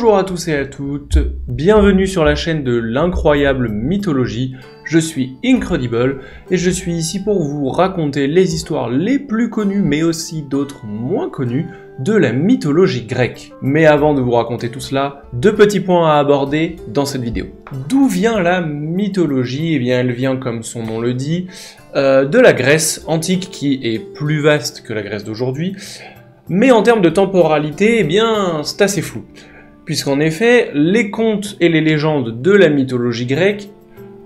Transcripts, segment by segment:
Bonjour à tous et à toutes, bienvenue sur la chaîne de l'incroyable mythologie, je suis Incredible et je suis ici pour vous raconter les histoires les plus connues mais aussi d'autres moins connues de la mythologie grecque. Mais avant de vous raconter tout cela, deux petits points à aborder dans cette vidéo. D'où vient la mythologie? Eh bien elle vient comme son nom le dit, de la Grèce antique qui est plus vaste que la Grèce d'aujourd'hui, mais en termes de temporalité, eh bien c'est assez flou. Puisqu'en effet, les contes et les légendes de la mythologie grecque,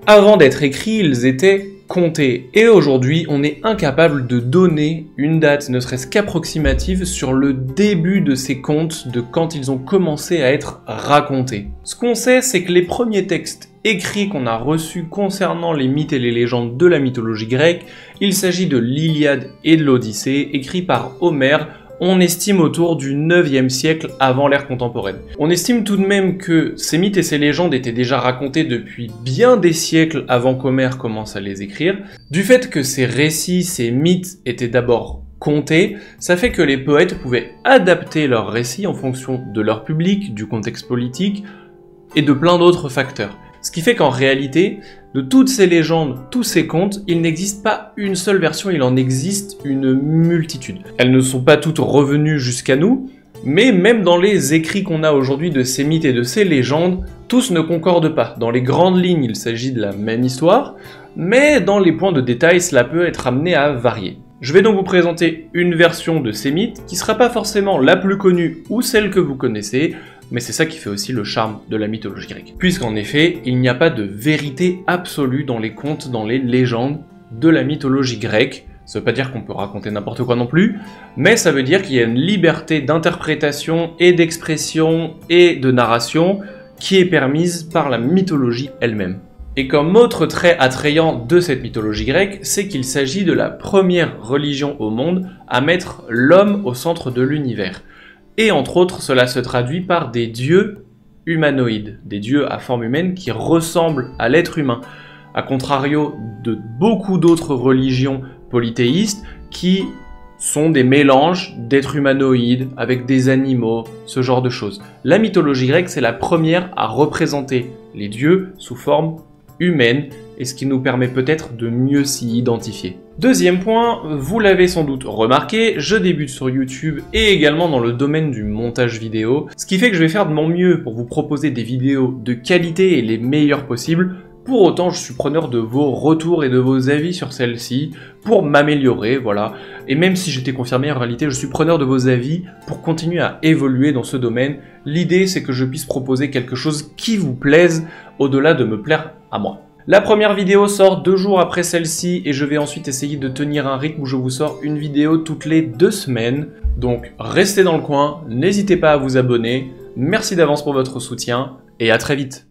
avant d'être écrits, ils étaient contés. Et aujourd'hui, on est incapable de donner une date, ne serait-ce qu'approximative, sur le début de ces contes, de quand ils ont commencé à être racontés. Ce qu'on sait, c'est que les premiers textes écrits qu'on a reçus concernant les mythes et les légendes de la mythologie grecque, il s'agit de l'Iliade et de l'Odyssée, écrits par Homère, on estime autour du 9e siècle avant l'ère contemporaine. On estime tout de même que ces mythes et ces légendes étaient déjà racontés depuis bien des siècles avant qu'Homère commence à les écrire. Du fait que ces récits, ces mythes étaient d'abord contés, ça fait que les poètes pouvaient adapter leurs récits en fonction de leur public, du contexte politique et de plein d'autres facteurs. Ce qui fait qu'en réalité, de toutes ces légendes, tous ces contes, il n'existe pas une seule version, il en existe une multitude. Elles ne sont pas toutes revenues jusqu'à nous, mais même dans les écrits qu'on a aujourd'hui de ces mythes et de ces légendes, tous ne concordent pas. Dans les grandes lignes, il s'agit de la même histoire, mais dans les points de détail, cela peut être amené à varier. Je vais donc vous présenter une version de ces mythes qui ne sera pas forcément la plus connue ou celle que vous connaissez, mais c'est ça qui fait aussi le charme de la mythologie grecque. Puisqu'en effet, il n'y a pas de vérité absolue dans les contes, dans les légendes de la mythologie grecque. Ça veut pas dire qu'on peut raconter n'importe quoi non plus, mais ça veut dire qu'il y a une liberté d'interprétation et d'expression et de narration qui est permise par la mythologie elle-même. Et comme autre trait attrayant de cette mythologie grecque, c'est qu'il s'agit de la première religion au monde à mettre l'homme au centre de l'univers. Et entre autres, cela se traduit par des dieux humanoïdes, des dieux à forme humaine qui ressemblent à l'être humain, à contrario de beaucoup d'autres religions polythéistes qui sont des mélanges d'êtres humanoïdes avec des animaux, ce genre de choses. La mythologie grecque, c'est la première à représenter les dieux sous forme humaine, et ce qui nous permet peut-être de mieux s'y identifier. Deuxième point, vous l'avez sans doute remarqué, je débute sur YouTube et également dans le domaine du montage vidéo, ce qui fait que je vais faire de mon mieux pour vous proposer des vidéos de qualité et les meilleures possibles. Pour autant, je suis preneur de vos retours et de vos avis sur celles-ci pour m'améliorer, voilà. Et même si j'étais confirmé, en réalité, je suis preneur de vos avis pour continuer à évoluer dans ce domaine. L'idée, c'est que je puisse proposer quelque chose qui vous plaise, au-delà de me plaire à moi. La première vidéo sort 2 jours après celle-ci et je vais ensuite essayer de tenir un rythme où je vous sors une vidéo toutes les 2 semaines. Donc restez dans le coin, n'hésitez pas à vous abonner. Merci d'avance pour votre soutien et à très vite.